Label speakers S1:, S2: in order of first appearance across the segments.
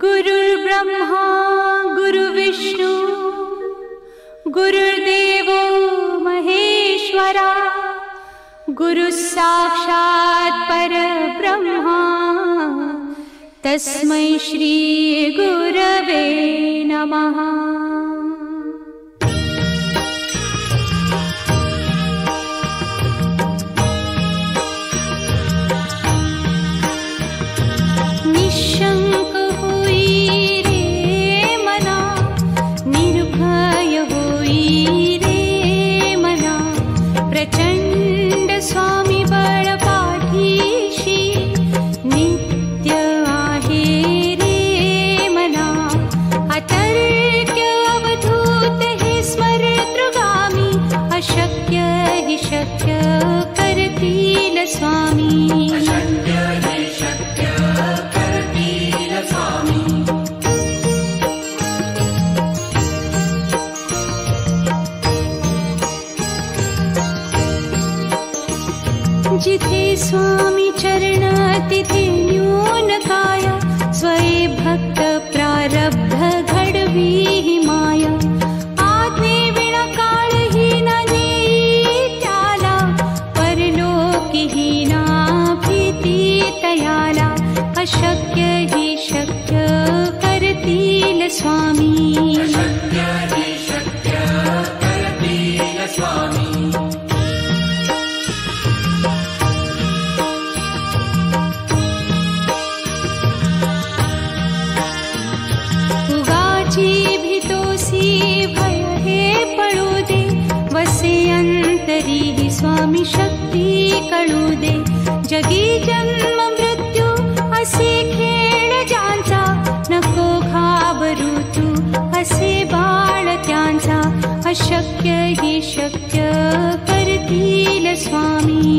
S1: गुरुर्ब्रह्मा गुरुर्विष्णु गुरुर्देवो महेश्वरा गुरुस्साक्षात् परब्रह्मा तस्मै श्री गुरवे नमः। निशंक होई रे मना, निर्भय होई रे मना, प्रचंड स्वामी बळ पाठीशी नित्य आहे रे मना। अतर्क्य अवधूत हे स्मरतृगामी, अशक्य हि शक्य करतील स्वामी। जिथे स्वामी चरण तिथे न्यून काय, स्वये भक्त प्रारब्ध घडवी ही माया। आज्ञे विना काळही न नेई त्याला, परलोकी ही ना भीती तयाला। अशक्य ही शक्य करतील स्वामी। अंतरी स्वामी शक्ती कळू दे। जगी जन्म मृत्यू असे खेळ ज्यांचा, नको घाबरू तू असे बाळ त्यांचा। अशक्य ही शक्य करतील स्वामी।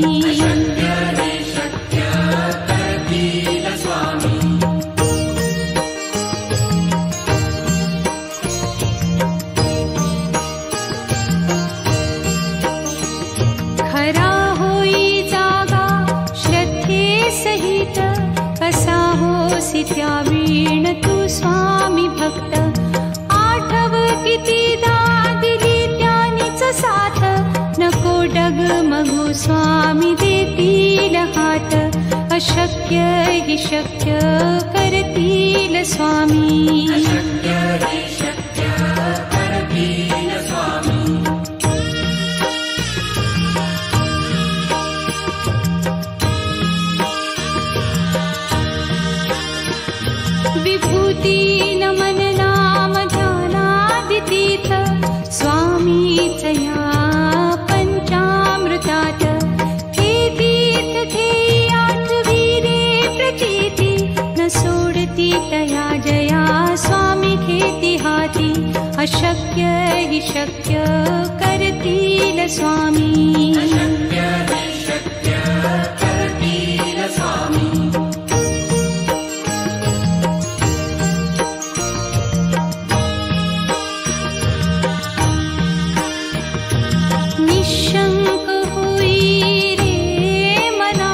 S1: त्या वीण तू स्वामी भक्त, आठव कितीदा दिली त्यानीच साथ। नको डगमगू स्वामी देतील हात, अशक्य हि शक्य करतील स्वामी। विभूती नमन नाम ध्यानादितीर्थ, स्वामीच या पंचामृतात। हे तीर्थ घेई आठवी रे प्रतीती, न सोडती तया जया स्वामी घेती हाती। अशक्य हि शक्य करतील स्वामी। निशंक होई रे मना,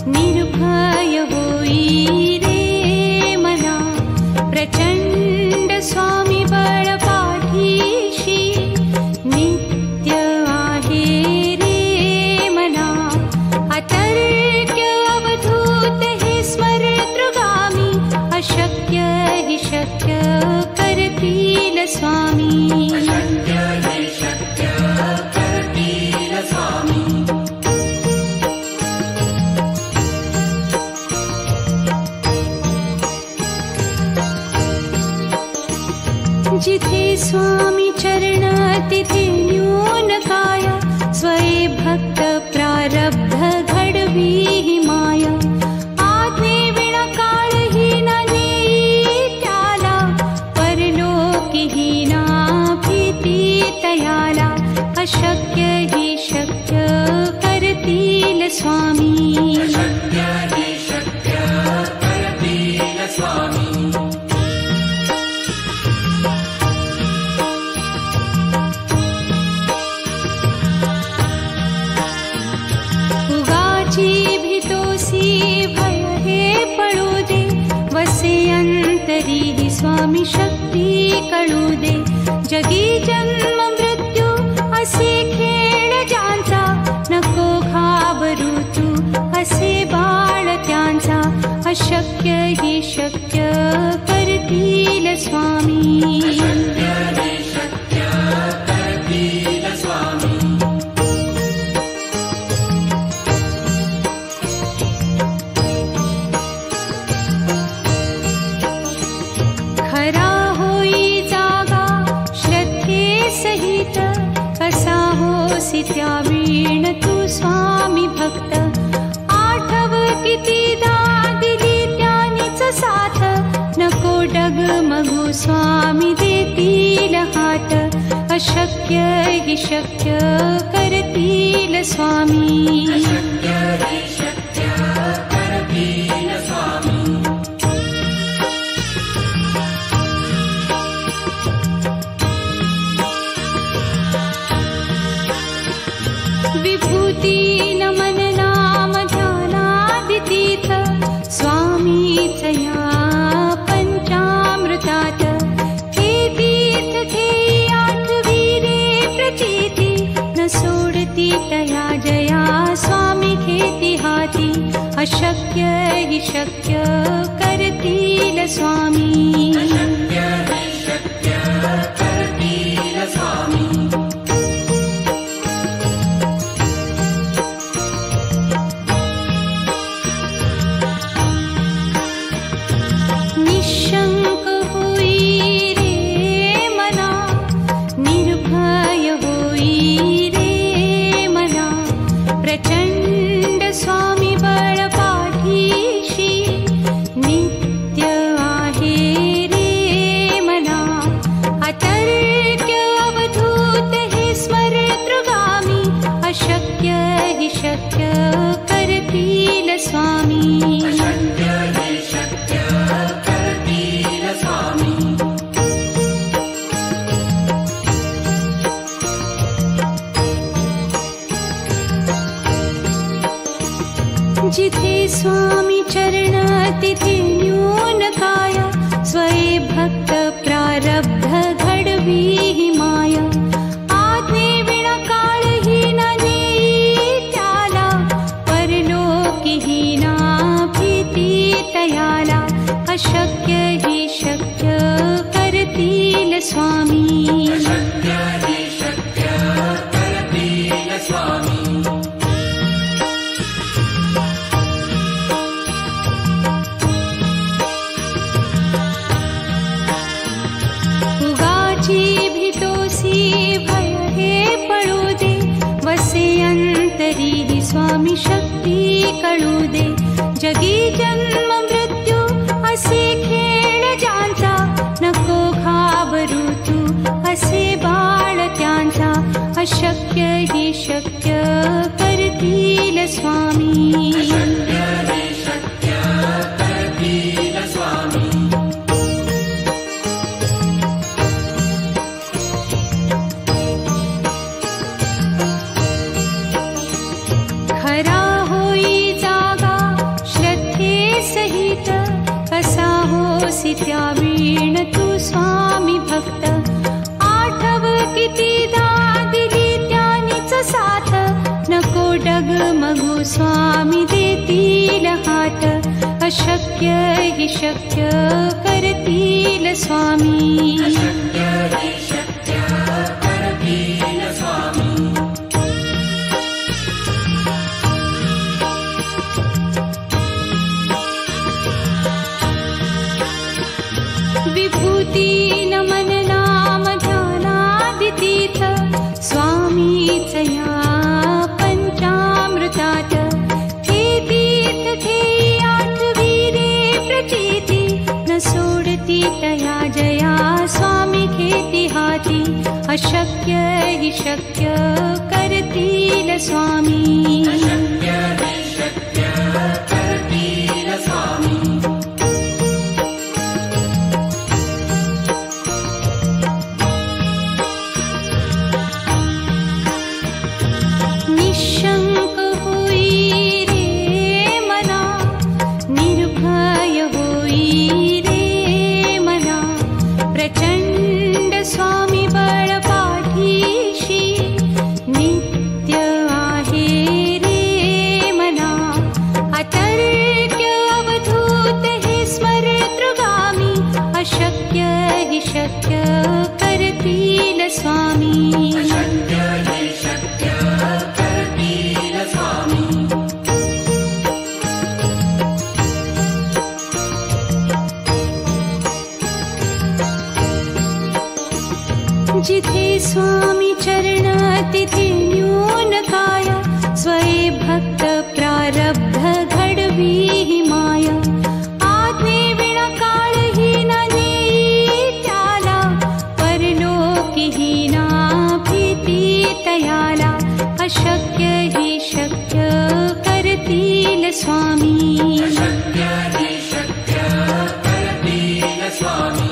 S1: निर्भय होई रे मना, प्रचंड स्वामी बळ पाठीशी नित्य आहे रे मना। अतर्क्य अवधूत हे स्मरतृगामी, अशक्य हि शक्य करतील स्वामी। जिथे स्वामी चरण तिथे न्यून काय, स्वये भक्त प्रारब्ध घडवी ही माया। आज्ञे विना काळही न नेई त्याला, परलोकी ही ना भीती तयाला। अशक्य ही शक्य करतील स्वामी। उगाची भीतोसी भय हे पळू दे, वसे अंत तरीहि स्वामी शक्ती कळू दे. जगी जन्म मृत्यू असे खेळ ज्यांचा, नको घाबरू तू असे बाळ त्यांचा. अशक्य ही शक्य करतील स्वामी. खरा होई जागा श्रद्धे सहित, कसा होसी त्या वीण तू स्वामी भक्त. आठव कितीदा दिली त्यानीच साथ, नको डगमगू स्वामी देतील हात. अशक्य ही शक्य करतील स्वामी. विभूती नमन नाम ध्यानादितीर्थ, स्वामीच या पंचामृतात. हे तीर्थ घेई आठविरे प्रचिती, न सोडती तया जया स्वामी घेती हाती. अशक्य ही शक्य करतील स्वामी. निशंक होई रे मना, निर्भय होई रे मना. प्रचंड स्वामी बळ पाठीशी, नित्य आहे रे मना. अतर्क्य अवधूत हे स्मरतृगामी, अशक्य हि शक्य करतील स्वामी. जिथे स्वामी चरण तिथे न्यून काया, स्वये भक्त प्रारब्ध घडवी ही माया. आज्ञे विना काळही न नेई त्याला, परलोकी ही ना भीती तयाला. अशक्य ही शक्य करतील स्वामी. भीतोसी भय हे पळू दे, वसे अंतरी स्वामी शक्ती कळू दे. जगी जन्म मृत्यू असे खेळ ज्यांचा, नको घाबरू तू असे बाळ त्यांचा. अशक्य ही शक्य करतील स्वामी. खरा होई जागा श्रद्धे सहित, कसा होसी त्या वीण तू स्वामी भक्त. आठव कितीदा दिली त्यानीच साथ, नको डगमगू स्वामी देतील हात. अशक्य हि शक्य करतील स्वामी. विभूती नमन नाम ध्यानादितीर्थ, स्वामीच या पंचामृतात. हे तीर्थ घेई आठविरे प्रचिती, न सोडती तया जया स्वामी घेती हाती. अशक्य हि शक्य करतील स्वामी. निशंक होई रे मना, निर्भय होई रे स्वामी
S2: अशक्य हि शक्य करतील स्वामी
S1: जिथे स्वामी चरण तिथे न्यून काया स्वये भक्त प्रारब्ध घडवी ही माया आज्ञे विना काळही न नेई त्याला परलोकीही ना भीती तयाला अशक्य हि शक्य करतील स्वामी
S2: अशक्य हि शक्य करतील स्वामी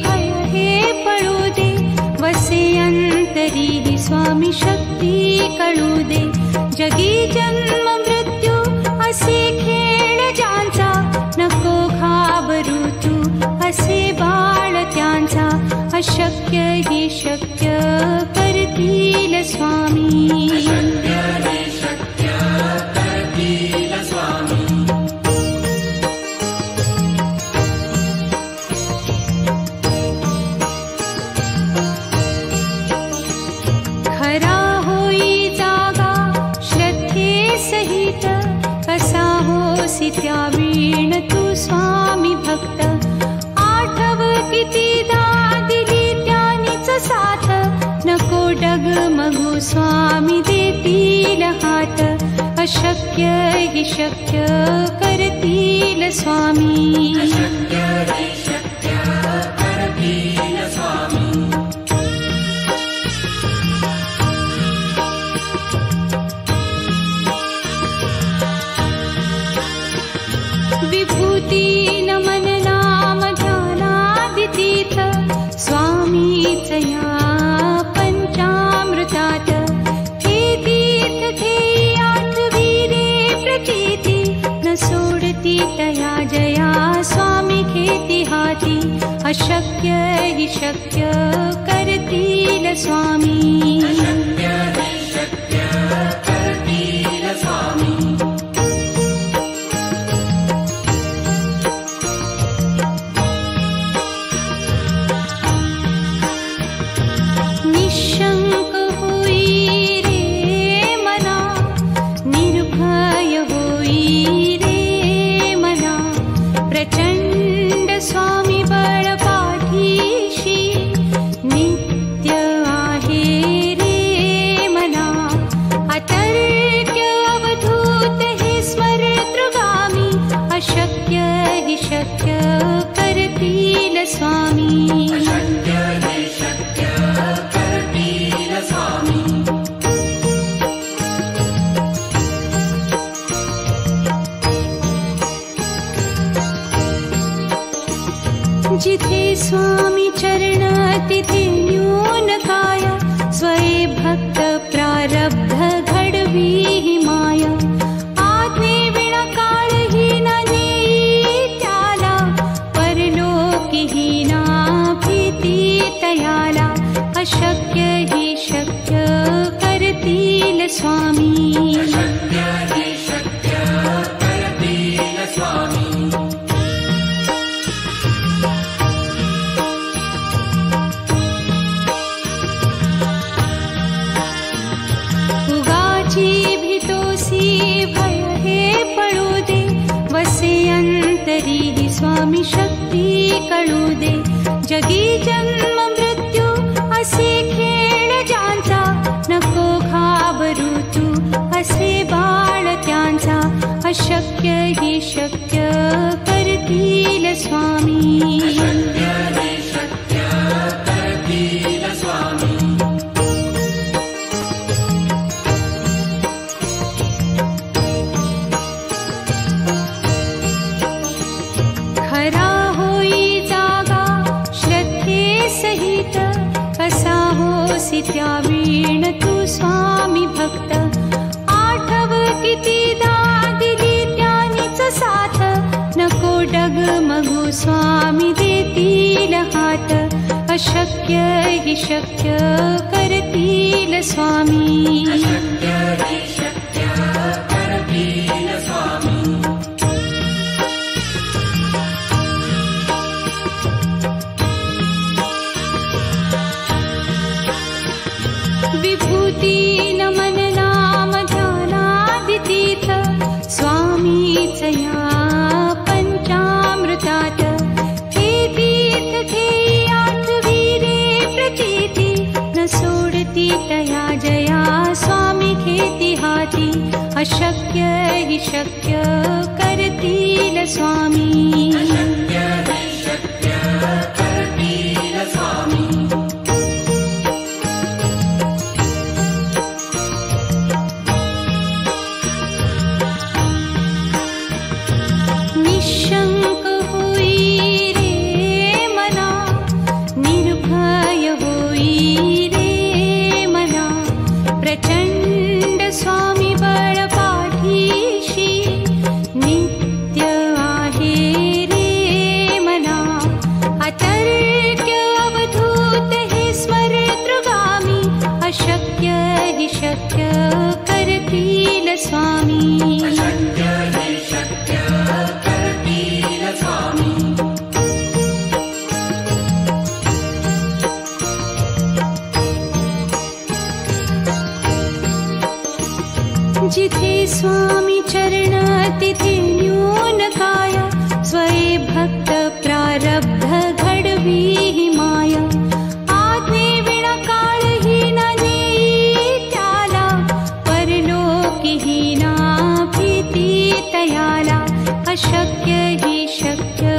S2: भय हे पळू दे वसे अंतरी ही स्वामी शक्ती कळू दे जगी जन्म मृत्यू असे खेळ ज्यांचा नको घाबरू तू असे बाळ त्यांचा अशक्य हि शक्य करतील स्वामी अशक्य हि शक्य करतील स्वामी
S1: त्यावीण तू स्वामी भक्त आठव कितीदा दिली त्यानीच साथ नको डगमगू स्वामी देतील हात अशक्य हि शक्य करतील स्वामी
S2: अशक्य हि शक्य करतील स्वामी
S1: विभूती नमन नाम ध्यानादितीर्थ स्वामीच या पंचामृतात हे तीर्थ घेई आठवी रे प्रचिती न सोडती तया जया स्वामी घेती हाती अशक्य हि शक्य करतील स्वामी
S2: अशक्य हि शक्य करतील स्वामी
S1: निशंक होई रे मना निर्भय होई रे मना प्रचंड स्वामी बळ पाठीशी नित्य आहे रे मना अतर्क्य अवधूत हे स्मरतृगामी अशक्य हि शक्य करतील स्वामी
S2: अशक्य हि शक्य करतील स्वामी
S1: जिथे स्वामी चरण तिथे न्यून काया स्वये भक्त प्रारब्ध घडवी ही माया आज्ञे विना काळही न नेई त्याला परलोकीही ना भीती तयाला अशक्य हि शक्य करतील स्वामी
S2: अशक्य हि शक्य करतील स्वामी भय हे पळू दे वसे अंतरी ही स्वामी शक्ती कळू दे जगी जन्म मृत्यू असे खेळ ज्यांचा नको घाबरू तू असे बाळ त्यांचा अशक्य हि शक्य करतील स्वामी अशक्य हि शक्य करतील स्वामी
S1: त्यावीण तू स्वामी भक्त आठव कितीदा दिली त्यानीच साथ नको डगमगू स्वामी देतील हात अशक्य हि शक्य करतील स्वामी.
S2: अशक्य हि शक्य करतील स्वामी.
S1: विभूती नमन नाम ध्यानादितीर्थ स्वामीच या पंचामृतात. हे तीर्थ घेई आठवीरे प्रतीती न सोडती तया जया स्वामी घेती हाती. अशक्य हि शक्य करतील स्वामी.
S2: अशक्य हि शक्य करतील स्वामी.
S1: निशंक होई रे मना, निर्भय होई रे मना. प्रचंड स्वामी बळ पाठीशी नित्य आहे रे मना. अतर्क्य अवधूत हे स्मरेतृगामी. अशक्य हि शक्य करतील स्वामी.
S2: अशक्य हि शक्य करतील स्वामी.
S1: जिथे स्वामी चरण तिथे न्यून काय. स्वये भक्त प्रारब्ध घडवी हि माया. आज्ञे विना काळही न नेई त्याला. परलोकी हि ना भीती तयाला. अशक्य हि शक्य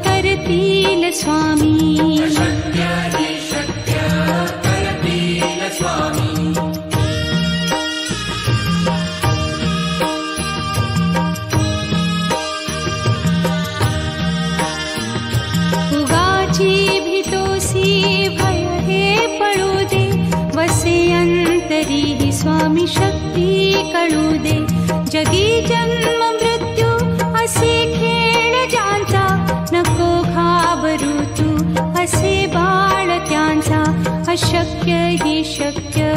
S1: करतील स्वामी.
S2: अशक्य हि शक्य करतील स्वामी.
S1: उगाची भीतोसी भय हे पळू दे. वसे अंतरी हि स्वामी शक्ती कळू दे. जगी जन्म मृत्यू असे खेळ ज्यांचा. नको घाबरू तू असे बाळ त्यांचा. अशक्य हि शक्य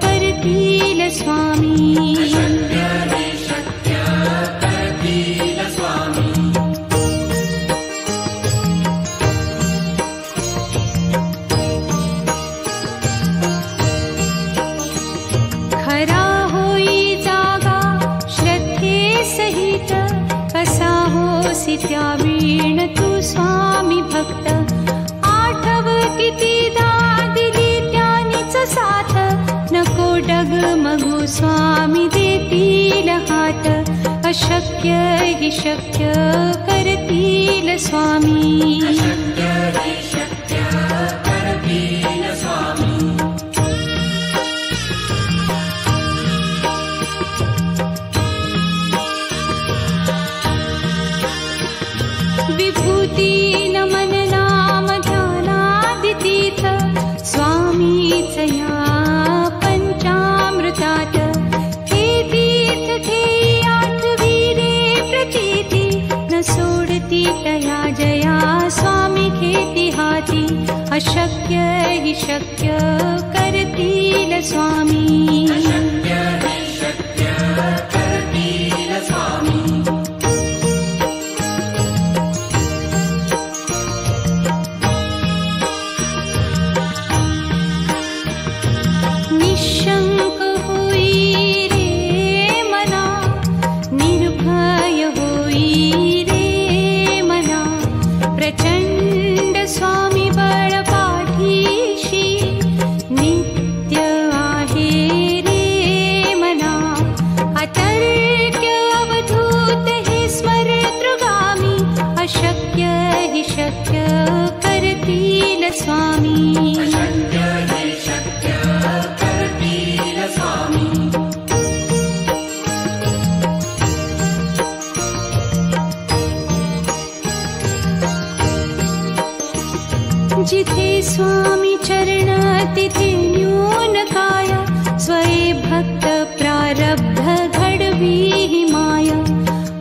S1: करतील स्वामी.
S2: अशक्य हि शक्य करतील स्वामी.
S1: खरा होई जागा श्रद्धे सहित. कसा होसी त्या वीण तू स्वामी भक्त. आठव कितीदा दिली त्यानीच साथ. नको डगमगू स्वामी देतील हात. अशक्य हि शक्य करतील स्वामी.
S2: अशक्य हि शक्य करतील स्वामी.
S1: विभूती नमन नाम ध्यानादितीर्थ स्वामीच या पंचामृतात. हे तीर्थ घेई आठवीरे प्रतीती न सोडती तया जया स्वामी घेती हाती. अशक्य हि शक्य करतील स्वामी.
S2: अशक्य हि शक्य करतील स्वामी.
S1: निशंक होई रे मना, निर्भय होई रे मना. प्रचंड स्वामी बळ पाठीशी नित्य आहे रे मना. अतर्क्य अवधूत हे स्मरेतृगामी. अशक्य हि शक्य करतील स्वामी.
S2: अशक्य हि शक्य करतील स्वामी.
S1: जिथे स्वामी चरण तिथे न्यून काय. स्वये भक्त प्रारब्ध घडवी हि माया.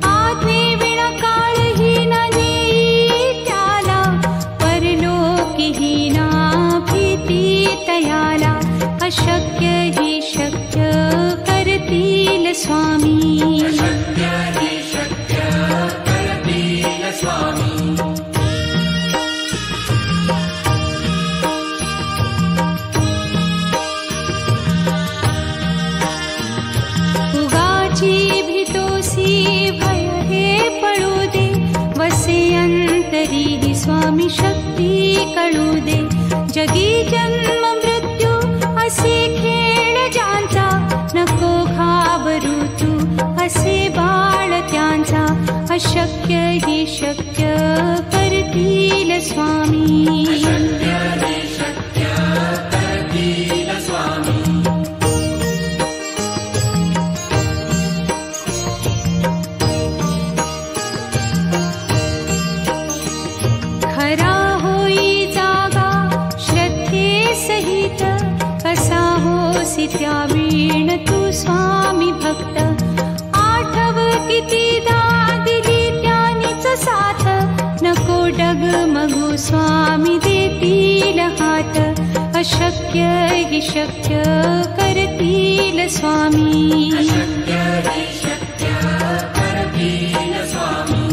S1: आज्ञे विना काळही न नेई त्याला. परलोकी हि ना भीती तयाला. अशक्य हि शक्य करतील स्वामी.
S2: अशक्य हि शक्य करतील स्वामी.
S1: उगाची भीतोसी भय हे पळू दे, वसे अंतरी हि स्वामी शक्ती कळू दे. जगी जन्म मृत्यू असे खेळ ज्यांचा, नको घाबरू तू असे बाळ त्यांचा. अशक्य हि शक्य करतील स्वामी.
S2: अशक्य हि शक्य करतील स्वामी.
S1: खरा होई जागा श्रद्धे सहित, कसा होसी त्या वीण तू स्वामी भक्त. आठव कितीदा दिली त्यानीच साथ, नको डगमगू स्वामी देतील हात. अशक्य हि शक्य करतील स्वामी.
S2: अशक्य हि शक्य करतील स्वामी.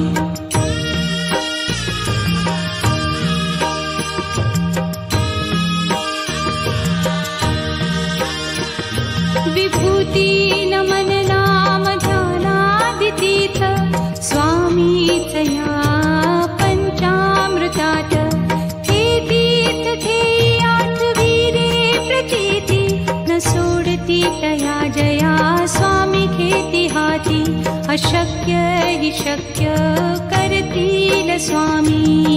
S1: विभूती नमन नाम ध्यानादितीर्थ, स्वामीच या पंचामृतात. हे तीर्थ घेई आठवीरे प्रचिती, न सोडती तया जया स्वामी घेती हाती. अशक्य हि शक्य करतील स्वामी.